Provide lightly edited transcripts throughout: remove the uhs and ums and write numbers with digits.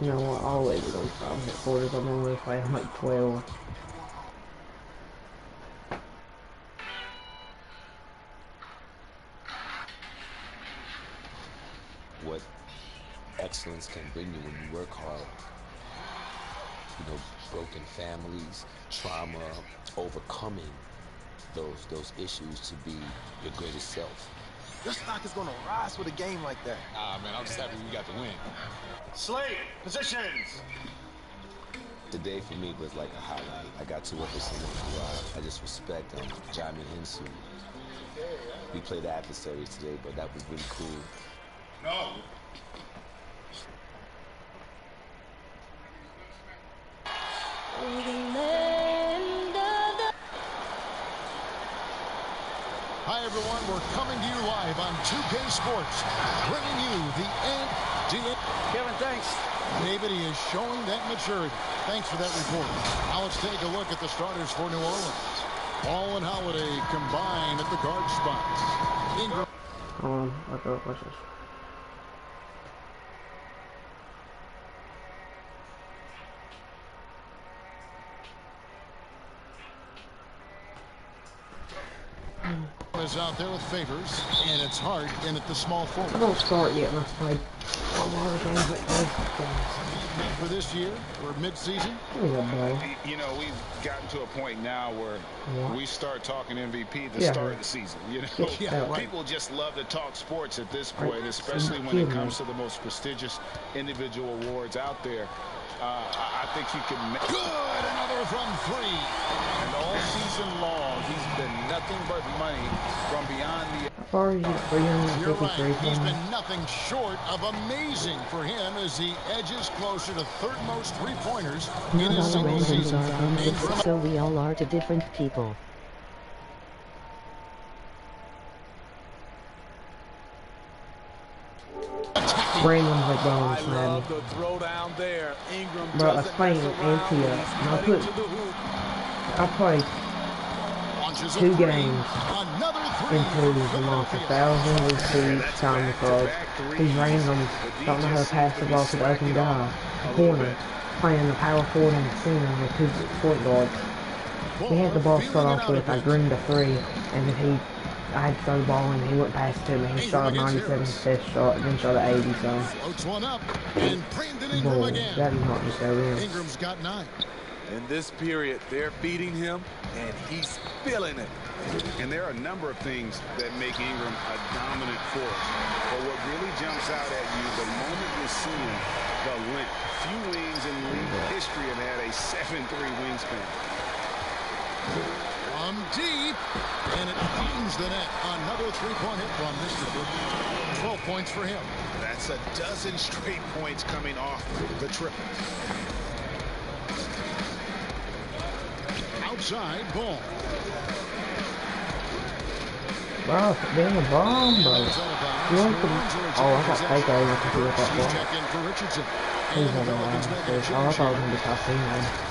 You know what? I'll leave it on 5 quarters. I'm only playing like 12. What excellence can bring you when you work hard. You know, broken families, trauma, overcoming those issues to be your greatest self. Your stock is gonna rise with a game like that. Man, I'm just happy we got the win. Slate, positions! Today for me was like a highlight. I got to witness someone thrive. I just respect Jami Hensu. We played the adversaries today, but that was really cool. No. Hi, everyone. We're coming to you live on 2K Sports, bringing you the NBA. Kevin, thanks. David, he is showing that maturity. Thanks for that report. Now let's take a look at the starters for New Orleans. Ball and Holiday combine at the guard spots. Ingram. What's this? Is out there with Favors, and it's hard in at the small forward. I don't start yet. Let's play For this year, or mid-season? You know, we've gotten to a point now where we start talking MVP at the start of the season. You know, people just love to talk sports at this point, especially when it comes to the most prestigious individual awards out there. I think he can make good. Another from three. And all season long, he's been nothing but money from beyond the. You're right. He's been nothing short of amazing for him as he edges closer to third most three-pointers in his single season. So we all are to different people. Random like bones, man. Bro, I was playing Antioch, and I played 2 games into the month 1,002 time because these randoms don't know how to pass the ball to the open guy, the corner, playing the power forward and the center with 2 point guards. He had the ball start off with, I greened a 3, and then I had to throw the ball and he went past to me. He shot a 97 test shot, then shot an 80, so. Floats one up, and Brandon Ingram again. That did not just go in. Ingram's got 9. In this period, they're beating him, and he's feeling it. And there are a number of things that make Ingram a dominant force. But what really jumps out at you the moment you're seeing the length. Few wings in league history have had a 7'3" wingspan. From deep, and it finds the net. Another three-point hit from Mr. Brook. 12 points for him. That's a dozen straight points coming off the triple. Outside ball. Bro, being a bomb, bro. You want to... Oh, I got fake over to do with that ball. He's on the line. Oh, I thought it was going to be Cassino.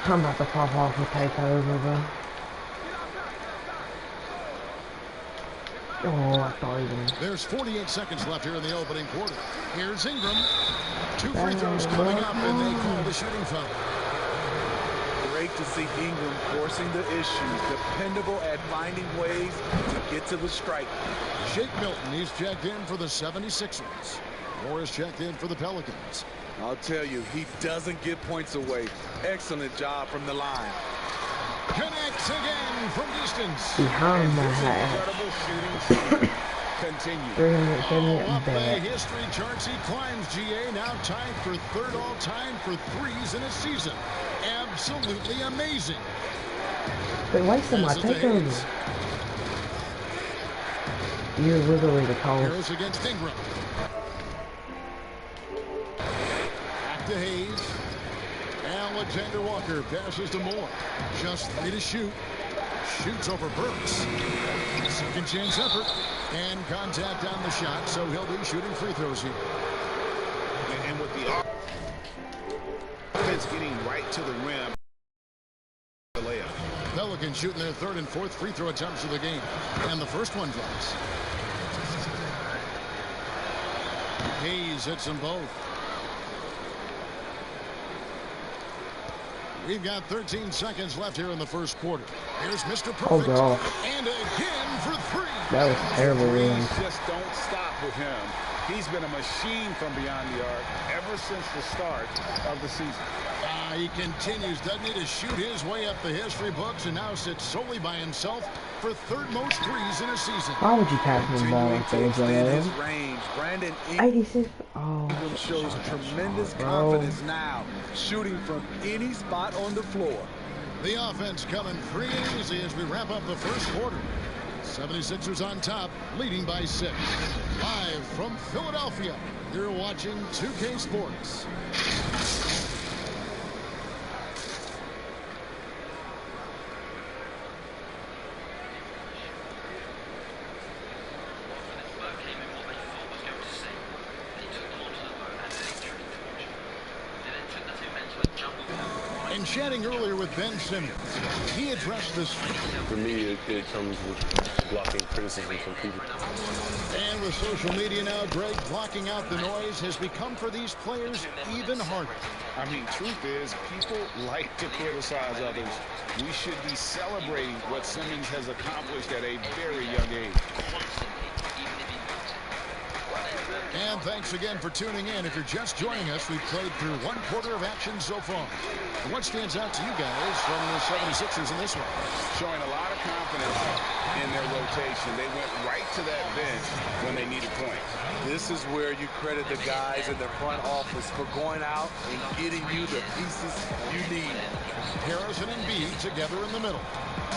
I'm about to pop off and take over, bro. Oh, I thought he was. There's 48 seconds left here in the opening quarter. Here's Ingram. 2 free throws coming up, and they call the shooting foul. Great to see Ingram forcing the issues, dependable at finding ways to get to the strike. Shake Milton, he's checked in for the 76ers. Morris checked in for the Pelicans. I'll tell you, he doesn't give points away. Excellent job from the line. Connects again from distance. Behind my hat. Continue. Up the history charts, he climbs GA, now tied for 3rd all-time for threes in a season. Absolutely amazing. But wait till my takeover. You're literally the call. Heroes against Ingram. Back to Hayes. Alexander Walker passes to Moore. Just 3 to shoot. Shoots over Burks. Second chance effort. And contact on the shot, so he'll be shooting free throws here. And with the offense getting right to the rim, the layup. Pelicans shooting their 3rd and 4th free throw attempts of the game. And the first one drops. Hayes hits them both. We've got 13 seconds left here in the first quarter. Here's Mr. Perfect. Oh, God. And again for three. That was terrible. Threes just don't stop with him. He's been a machine from beyond the arc ever since the start of the season. He continues, doesn't he, to shoot his way up the history books and now sits solely by himself for third most threes in a season. Why would you pass me the ball like that, his range. Brandon 86. Ingram shows tremendous confidence now, shooting from any spot on the floor. The offense coming free and easy as we wrap up the first quarter. 76ers on top, leading by 6. Live from Philadelphia, you're watching 2K Sports. And chatting earlier with Ben Simmons, he addressed this. For me, it comes with blocking criticism from people. And with social media now, Greg, blocking out the noise has become for these players even harder. I mean, truth is, people like to criticize others. We should be celebrating what Simmons has accomplished at a very young age. And thanks again for tuning in. If you're just joining us, we've played through one quarter of action so far. And what stands out to you guys from the 76ers in this one? Showing a lot of confidence in their rotation. They went right to that bench when they needed points. This is where you credit the guys in the front office for going out and getting you the pieces you need. Harrison and Embiid together in the middle.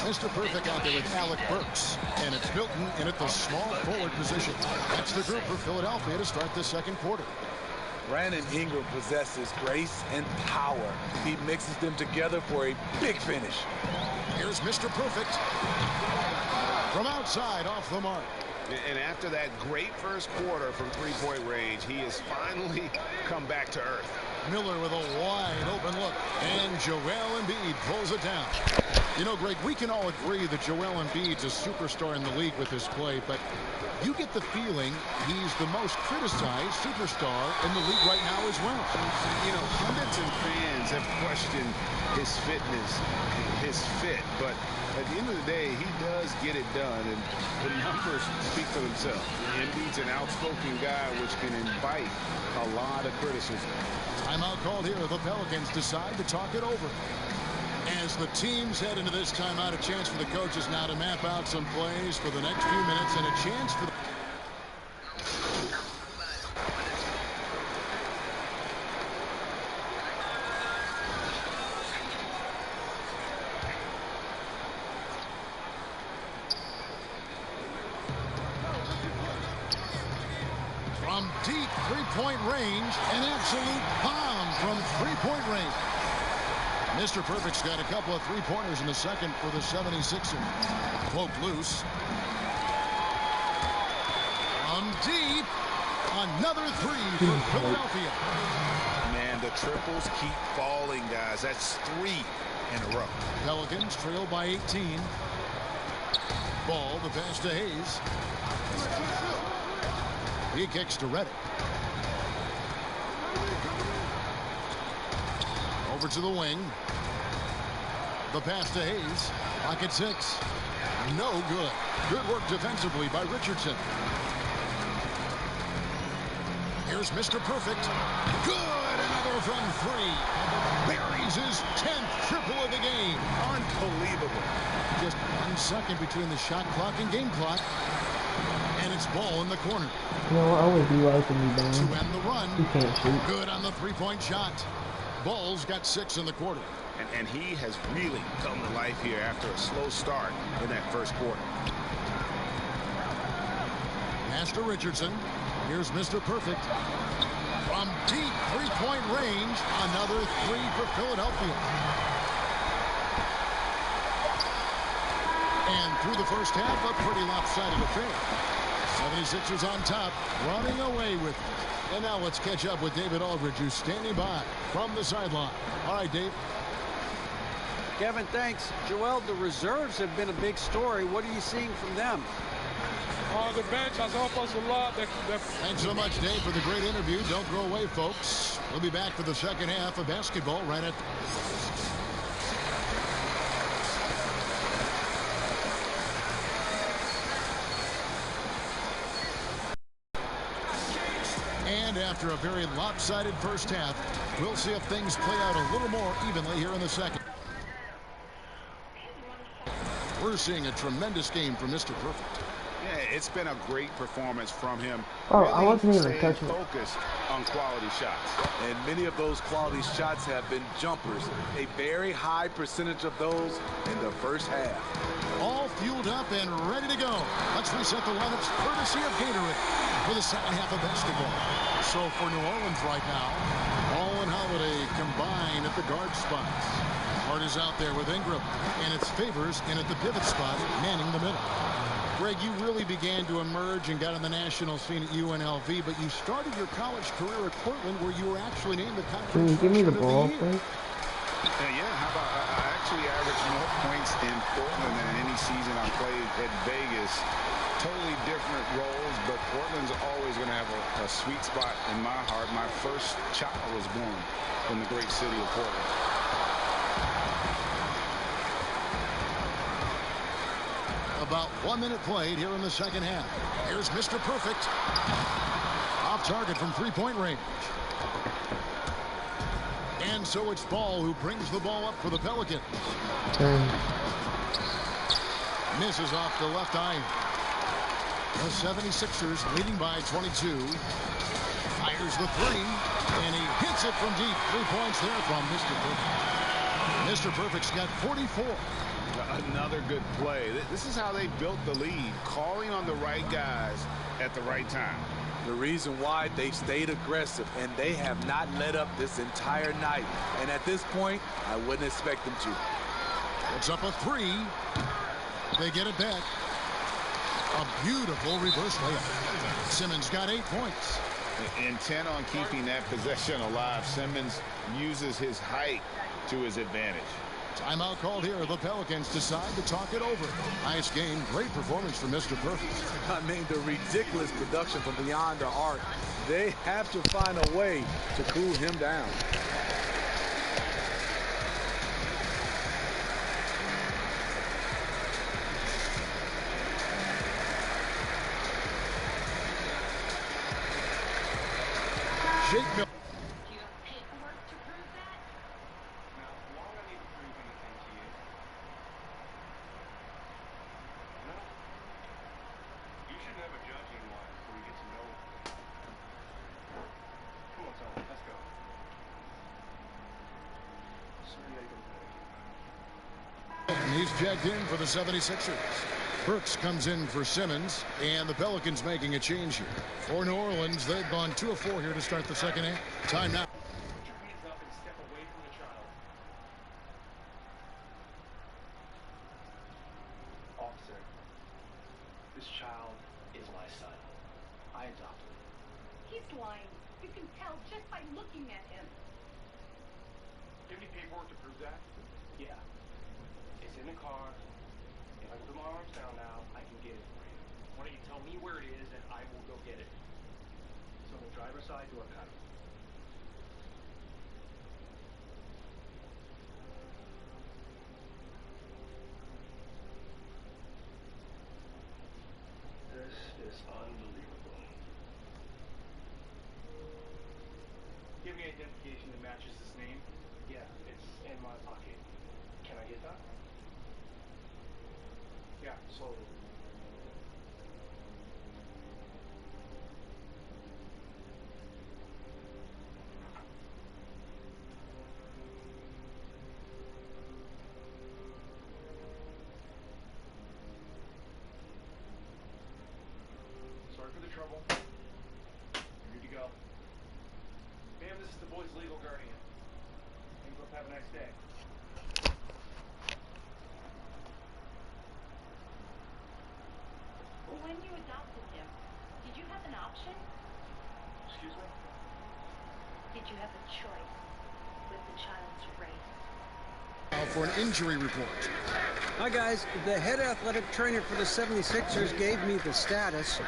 Mr. Perfect out there with Alec Burks. And it's Milton in at the small forward position. That's the group for Philadelphia to start the second quarter. Brandon Ingram possesses grace and power. He mixes them together for a big finish. Here's Mr. Perfect. From outside, off the mark. And after that great first quarter from three-point range, he has finally come back to earth. Miller with a wide open look. And Joel Embiid pulls it down. You know, Greg, we can all agree that Joel Embiid's a superstar in the league with his play, but you get the feeling he's the most criticized superstar in the league right now as well. You know, pundits and fans have questioned his fitness, his fit, but at the end of the day, he does get it done, and the numbers speak for themselves. Embiid's an outspoken guy, which can invite a lot of criticism. Timeout called here. The Pelicans decide to talk it over. As the teams head into this timeout, a chance for the coaches now to map out some plays for the next few minutes and a chance for the... From deep three-point range, an absolute bomb from three-point range. Mr. Perfect's got a couple of three-pointers in the second for the 76ers. Cloak loose. From deep, another three for Philadelphia. Man, the triples keep falling, guys. That's 3 in a row. Pelicans trail by 18. Ball, the pass to Hayes. He kicks to Reddick. Over to the wing. The pass to Hayes. Pocket 6. No good. Good work defensively by Richardson. Here's Mr. Perfect. Good. Another from 3. Buries his 10th triple of the game. Unbelievable. Just 1 second between the shot clock and game clock. And it's ball in the corner. You know, I always be liking you, Ben. To end the run. You can't shoot. Good on the three-point shot. Ball's got 6 in the quarter. And he has really come to life here after a slow start in that first quarter. Master Richardson. Here's Mr. Perfect. From deep three-point range, another 3 for Philadelphia. And through the first half, a pretty lopsided affair. 76ers on top, running away with it. And now let's catch up with David Aldridge, who's standing by from the sideline. All right, Dave. Kevin, thanks. Joel, the reserves have been a big story. What are you seeing from them? The bench has helped us a lot. Thanks so much, Dave, for the great interview. Don't go away, folks. We'll be back for the second half of basketball right at... And after a very lopsided first half, we'll see if things play out a little more evenly here in the second. We're seeing a tremendous game from Mr. Perfect. Yeah, it's been a great performance from him. Oh, really I wasn't even touching it. Focused on quality shots. And many of those quality shots have been jumpers. A very high percentage of those in the first half. All fueled up and ready to go. Let's reset the lineups courtesy of Gatorade for the second half of basketball. So for New Orleans right now, Hall and Holiday combine at the guard spots. Hart is out there with Ingram, and it's Favors in at the pivot spot, manning the middle. Greg, you really began to emerge and got on the national scene at UNLV, but you started your college career at Portland, where you were actually named the conference. Can you give me the ball, please? Yeah, how about I actually averaged more points in Portland than any season I played at Vegas. Totally different roles, but Portland's always going to have a sweet spot in my heart. My first child was born in the great city of Portland. About 1 minute played here in the second half. Here's Mr. Perfect. Off target from three-point range. And so it's Ball who brings the ball up for the Pelicans. Misses off the left eye. The 76ers leading by 22. Fires the three, and he hits it from deep. 3 points there from Mr. Perfect. Mr. Perfect's got 44. Another good play. This is how they built the lead, calling on the right guys at the right time. The reason why they stayed aggressive, and they have not let up this entire night. And at this point, I wouldn't expect them to. It's up a three. They get it back. A beautiful reverse layup. Simmons got 8 points. Intent on keeping that possession alive. Simmons uses his height to his advantage. Timeout called here. The Pelicans decide to talk it over. Nice game. Great performance from Mr. Perfect. I mean, the ridiculous production from beyond the arc. They have to find a way to cool him down. Jake Miller. And he's checked in for the 76ers. Burks comes in for Simmons, and the Pelicans making a change here. For New Orleans, they've gone 2 of 4 here to start the second half. Time now. Put your hands up and step away from the child. Officer, this child is my son. I adopted him. He's lying. You can tell just by looking at him. Do you have any paperwork to prove that? Yeah. It's in the car. If I put my arms down now, I can get it for you. Why don't you tell me where it is and I will go get it? It's on the driver's side door panel. This is unbelievable. Give me identification that matches this name. Yeah, it's in my pocket. Can I get that? Yeah, slowly. Sorry for the trouble. You're good to go. Ma'am, this is the boy's legal guardian. Thanks, let's have a nice day. When you adopted him, did you have an option? Excuse me? Did you have a choice with the child's race? Now for an injury report. Hi guys, the head athletic trainer for the 76ers gave me the status.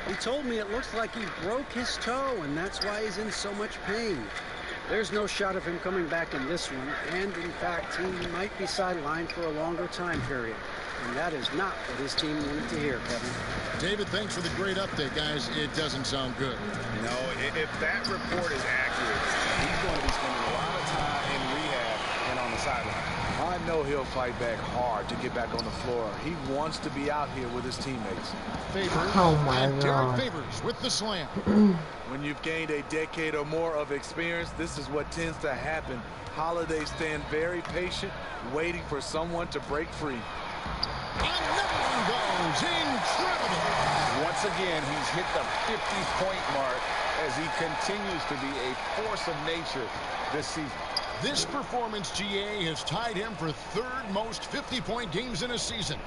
He told me it looks like he broke his toe and that's why he's in so much pain. There's no shot of him coming back in this one, and in fact, he might be sidelined for a longer time period. And that is not what his team wanted to hear, Kevin. David, thanks for the great update, guys. It doesn't sound good. No, if that report is accurate, he's going to be spending a lot of time in rehab and on the sideline. I know he'll fight back hard to get back on the floor. He wants to be out here with his teammates. Favors, oh my and God. Derek Favors with the slam. When you've gained a decade or more of experience, this is what tends to happen. Holiday stand very patient, waiting for someone to break free. Another one goes. Incredible. Once again, he's hit the 50-point mark as he continues to be a force of nature this season. This performance, GA, has tied him for third most 50-point games in a season.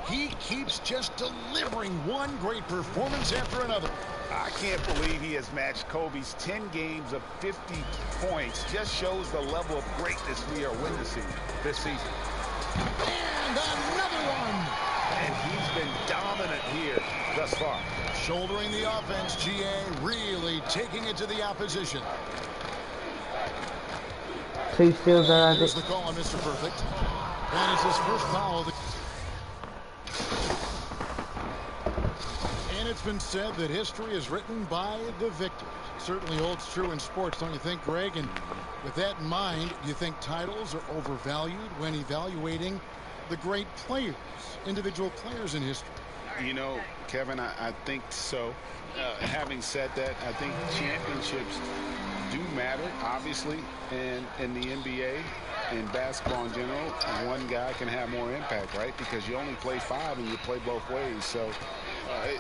He keeps just delivering one great performance after another. I can't believe he has matched Kobe's 10 games of 50 points. Just shows the level of greatness we are witnessing this season. And another one. And he's been dominant here thus far. Shouldering the offense, GA, really taking it to the opposition. 2 steals are Here's the call on Mr. Perfect. That is his first foul. And it's been said that history is written by the victors. Certainly holds true in sports, don't you think, Greg? And with that in mind, do you think titles are overvalued when evaluating the great players, individual players in history? You know, Kevin, I think so. Having said that, I think championships do matter, obviously, and in the NBA and basketball in general, one guy can have more impact, right? Because you only play 5 and you play both ways. So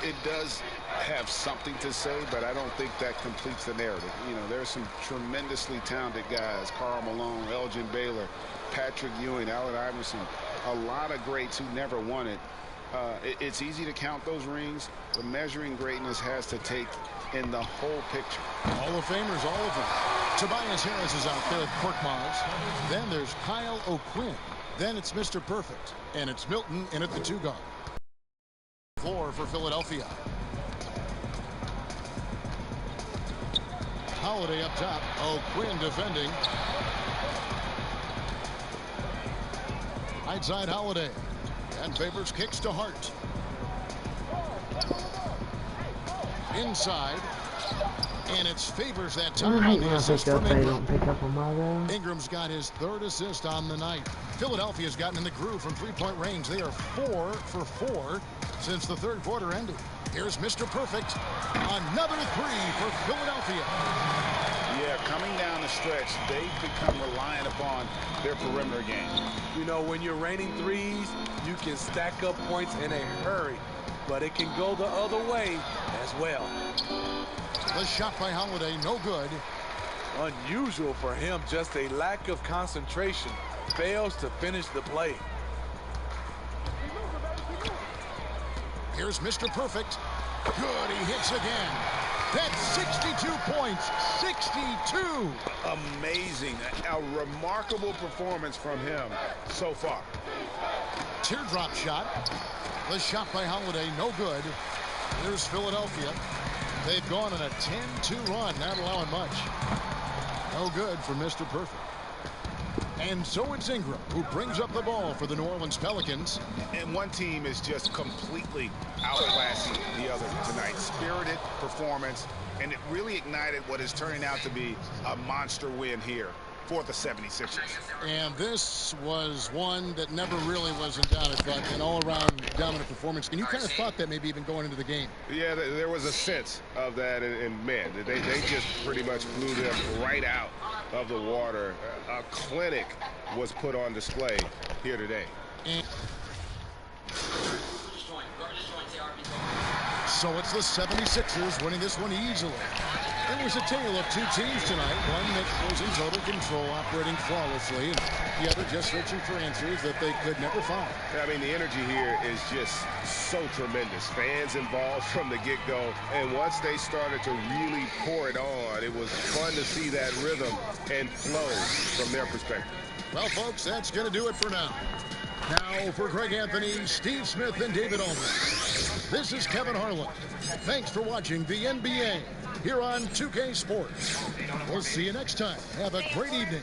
it does have something to say, but I don't think that completes the narrative. You know, there's some tremendously talented guys, Karl Malone, Elgin Baylor, Patrick Ewing, Allen Iverson, a lot of greats who never won it. It's easy to count those rings, but measuring greatness has to take in the whole picture. Hall of Famers, all of them. Tobias Harris is out there at Korkmaz. Then there's Kyle O'Quinn. Then it's Mr. Perfect. And it's Milton in at the 2 guard. Floor for Philadelphia. Holiday up top. O'Quinn defending. Right side Holiday. And Favors kicks to Hart. Inside. And it's Favors that time on the assist from Ingram. Ingram's got his 3rd assist on the night. Philadelphia's gotten in the groove from 3-point range. They are 4 for 4 since the 3rd quarter ended. Here's Mr. Perfect. Another 3 for Philadelphia. Yeah, coming down the stretch, they've become reliant upon their perimeter game. You know, when you're raining threes, you can stack up points in a hurry, but it can go the other way as well. The shot by Holiday, no good. Unusual for him, just a lack of concentration. Fails to finish the play. Here's Mr. Perfect. Good, he hits again. That's 62 points. 62. Amazing. A remarkable performance from him so far. Teardrop shot. The shot by Holiday, no good. Here's Philadelphia. They've gone on a 10-2 run, not allowing much. No good for Mr. Perfect. And so it's Ingram who brings up the ball for the New Orleans Pelicans. And one team is just completely outclassing the other tonight. Spirited performance, and it really ignited what is turning out to be a monster win here for the 76ers. And this was one that never really was in doubt, but an all-around dominant performance. And you kind of thought that maybe even going into the game. Yeah, there was a sense of that, and man, they just pretty much blew them right out of the water. A clinic was put on display here today. And so it's the 76ers winning this one easily. It was a tale of 2 teams tonight. One that was in total control, operating flawlessly, and the other just searching for answers that they could never find. I mean, the energy here is just so tremendous. Fans involved from the get-go, and once they started to really pour it on, it was fun to see that rhythm and flow from their perspective. Well, folks, that's going to do it for now. Now for Greg Anthony, Steve Smith, and David Aldridge. This is Kevin Harlan. Thanks for watching the NBA here on 2K Sports. We'll see you next time. Have a great evening.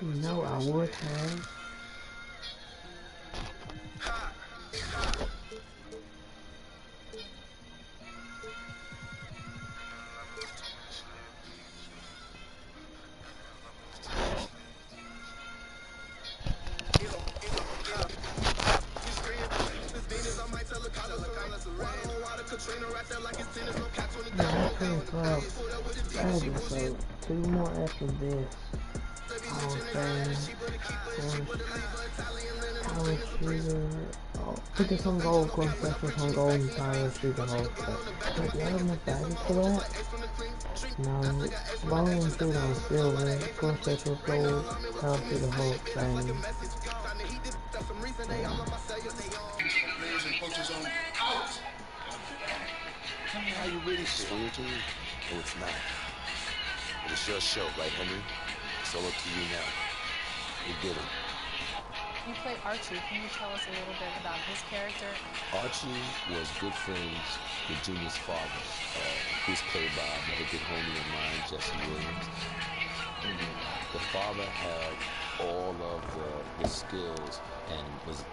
No, I would have. So 2 more after this. Hall of Fame. Power shooter. Oh, put this on goal, of course, that's what's on goal and power shooter Hulk. But y'all have enough badges for that? No. Ball and shooter on silver. Of course, that's what's gold. Power shooter Hulk. Fame. Tell me how you really feel. Oh, it's not. But it's your show, right, Henry? It's all up to you now. You get him. You play Archie. Can you tell us a little bit about his character? Archie was good friends with Junior's father, who's played by another good homie of mine, Jesse Williams. The father had all of the skills and was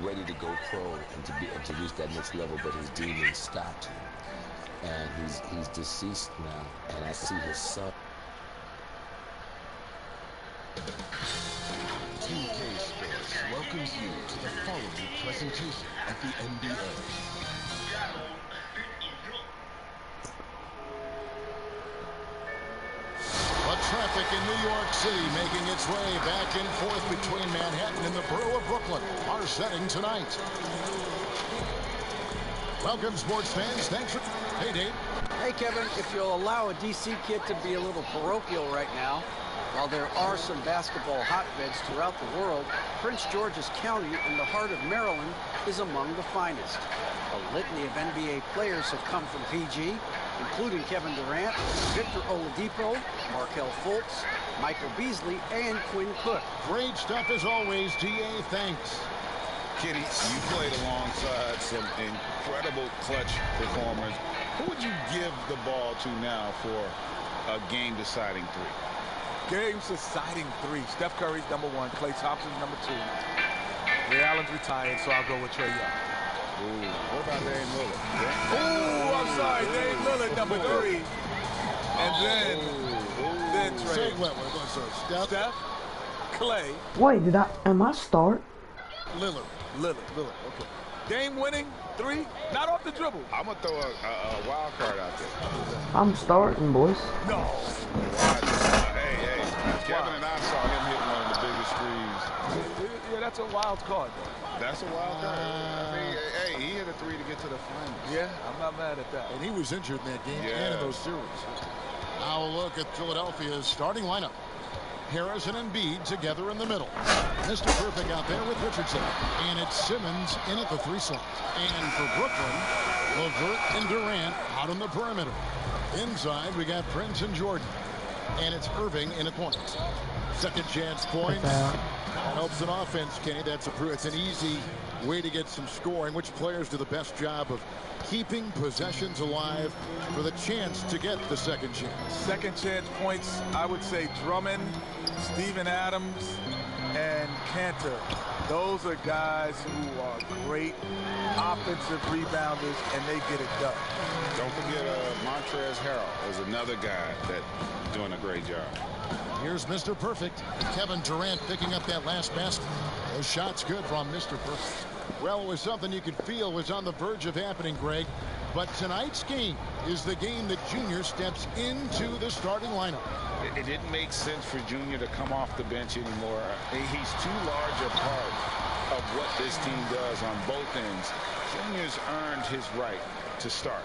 ready to go pro and to reach that next level, but his demons stopped him. And he's deceased now, and I see his son. 2K Sports welcomes you to the following presentation of the NBA. But traffic in New York City making its way back and forth between Manhattan and the borough of Brooklyn are setting tonight. Welcome, sports fans. Thanks for... Hey, Dave. Hey, Kevin, if you'll allow a DC kid to be a little parochial right now, while there are some basketball hotbeds throughout the world, Prince George's County in the heart of Maryland is among the finest. A litany of NBA players have come from PG, including Kevin Durant, Victor Oladipo, Markelle Fultz, Michael Beasley, and Quinn Cook. Great stuff as always, GA. Thanks. Kitty, you played alongside some incredible clutch performers. Who would you give the ball to now for a game-deciding three? Game-deciding three. Steph Curry's number 1. Klay Thompson's number 2. Ray Allen's retired, so I'll go with Trae Young. Ooh, what about Dame Lillard? Ooh, I'm sorry, Dame Lillard, number 3. And then Trae. Steph, Klay. Wait, am I start? Lillard, okay. Dame winning 3, not off the dribble. I'm going to throw a wild card out there. I'm starting, boys. No. Hey, Kevin and I saw him hit one of the biggest threes. Yeah, that's a wild card, though. That's a wild card. I mean, hey, he hit a 3 to get to the finals. Yeah, I'm not mad at that. And he was injured in that game and in those series. Now a look at Philadelphia's starting lineup. Harris and Embiid together in the middle. Mr. Perfect out there with Richardson. And it's Simmons in at the 3 slot. And for Brooklyn, LeVert and Durant out on the perimeter. Inside, we got Prince and Jordan. And it's Irving in a point. Second chance points. That helps an offense, Kenny. It's an easy way to get some scoring. Which players do the best job of keeping possessions alive for the chance to get the second chance? Second chance points, I would say Drummond, Steven Adams, and Cantor. Those are guys who are great offensive rebounders, and they get it done. Don't forget Montrezl Harrell is another guy that's doing a great job. Here's Mr. Perfect. Kevin Durant picking up that last basket. Those shots good from Mr. Perfect. Well, it was something you could feel was on the verge of happening, Greg. But tonight's game is the game that Junior steps into the starting lineup. It didn't make sense for Junior to come off the bench anymore. He's too large a part of what this team does on both ends. Junior's earned his right to start.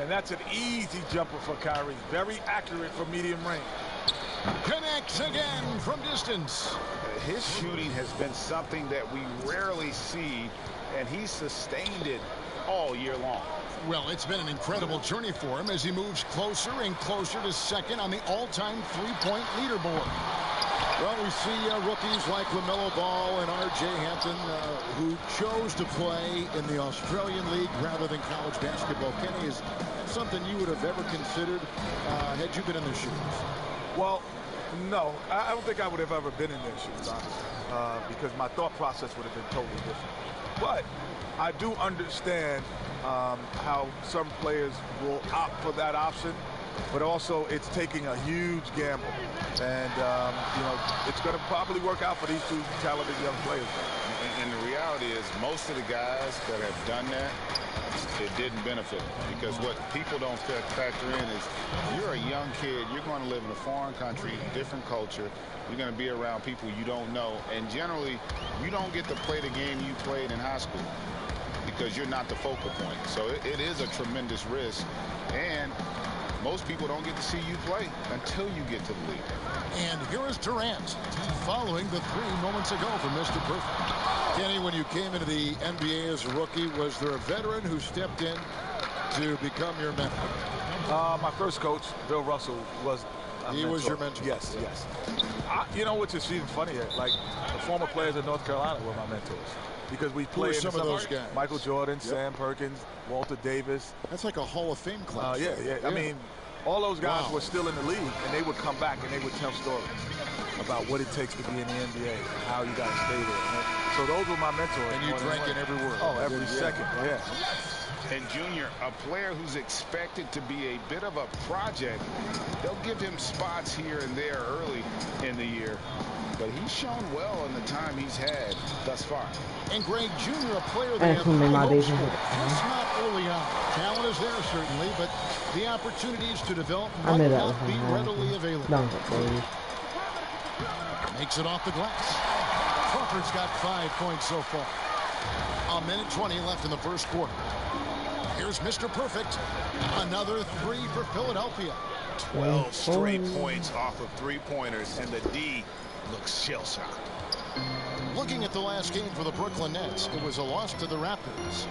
And that's an easy jumper for Kyrie. Very accurate from medium range. Connects again from distance. His shooting has been something that we rarely see, and he's sustained it all year long. Well, it's been an incredible journey for him as he moves closer and closer to second on the all-time three-point leaderboard. Well, we see rookies like LaMelo Ball and R.J. Hampton who chose to play in the Australian League rather than college basketball. Kenny, is something you would have ever considered had you been in their shoes? Well, no, I don't think I would have ever been in their shoes, honestly, because my thought process would have been totally different. But I do understand how some players will opt for that option, but also it's taking a huge gamble. And, you know, it's going to probably work out for these two talented young players. And the reality is most of the guys that have done that, it didn't benefit them, because what people don't factor in is you're a young kid, you're going to live in a foreign country, different culture, you're going to be around people you don't know, and generally you don't get to play the game you played in high school because you're not the focal point. So it is a tremendous risk, and most people don't get to see you play until you get to the league. And here is Durant following the three moments ago from Mr. Perfect. Kenny, when you came into the NBA as a rookie, was there a veteran who stepped in to become your mentor? My first coach, Bill Russell, was He was your mentor? Yes, yes. You know, which is even funnier, like the former players in North Carolina were my mentors. Because we played some of those guys. Michael Jordan, Sam Perkins, Walter Davis. That's like a Hall of Fame class. Yeah. I mean, all those guys were still in the league, and they would come back and they would tell stories about what it takes to be in the NBA, and how you got to stay there. So those were my mentors. And you drank in every word. Oh, every second, yeah. And Junior, a player who's expected to be a bit of a project, they'll give him spots here and there early in the year, but he's shown well in the time he's had thus far. And Greg Jr., a player that has high hopes for, just not early on. Talent is there certainly, but the opportunities to develop might not be readily available. Makes it off the glass. Crawford's got 5 points so far. A minute 20 left in the first quarter. Here's Mr. Perfect. Another three for Philadelphia. 12 straight points off of three-pointers, and the D looks shell-shocked. Looking at the last game for the Brooklyn Nets, it was a loss to the Raptors.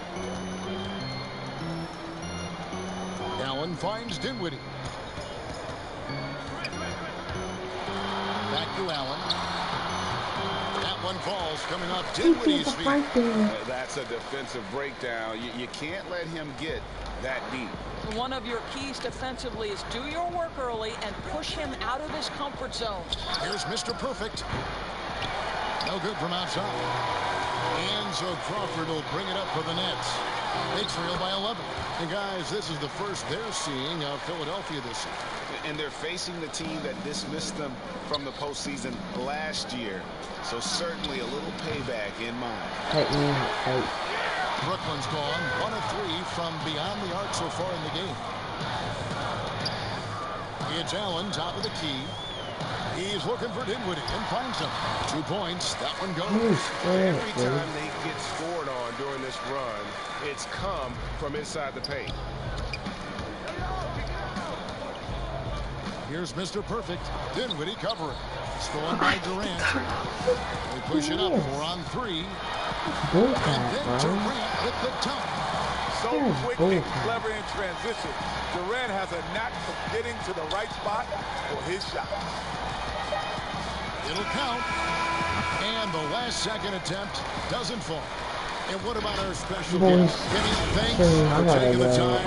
Allen finds Dinwiddie. Back to Allen. That one falls coming off Dinwiddie's feet. That's a defensive breakdown. You can't let him get that deep. One of your keys defensively is do your work early and push him out of his comfort zone. Here's Mr. Perfect. No good from outside. And so Crawford will bring it up for the Nets. They trail by 11. And guys, this is the first they're seeing of Philadelphia this season. And they're facing the team that dismissed them from the postseason last year. So certainly a little payback in mind. Brooklyn's gone 1 of 3 from beyond the arc so far in the game. It's Allen, top of the key. He's looking for Dinwiddie and finds him. 2 points. That one goes. Every time they get scored on during this run, it's come from inside the paint. Here's Mr. Perfect. Dinwiddie covering. Stolen by Durant. They push it up 4-on-3. And then Durant with the dunk. So quick and clever in transition. Durant has a knack of getting to the right spot for his shot. It'll count. And the last second attempt doesn't fall. And what about our special guest? Kenny, thanks for taking the time.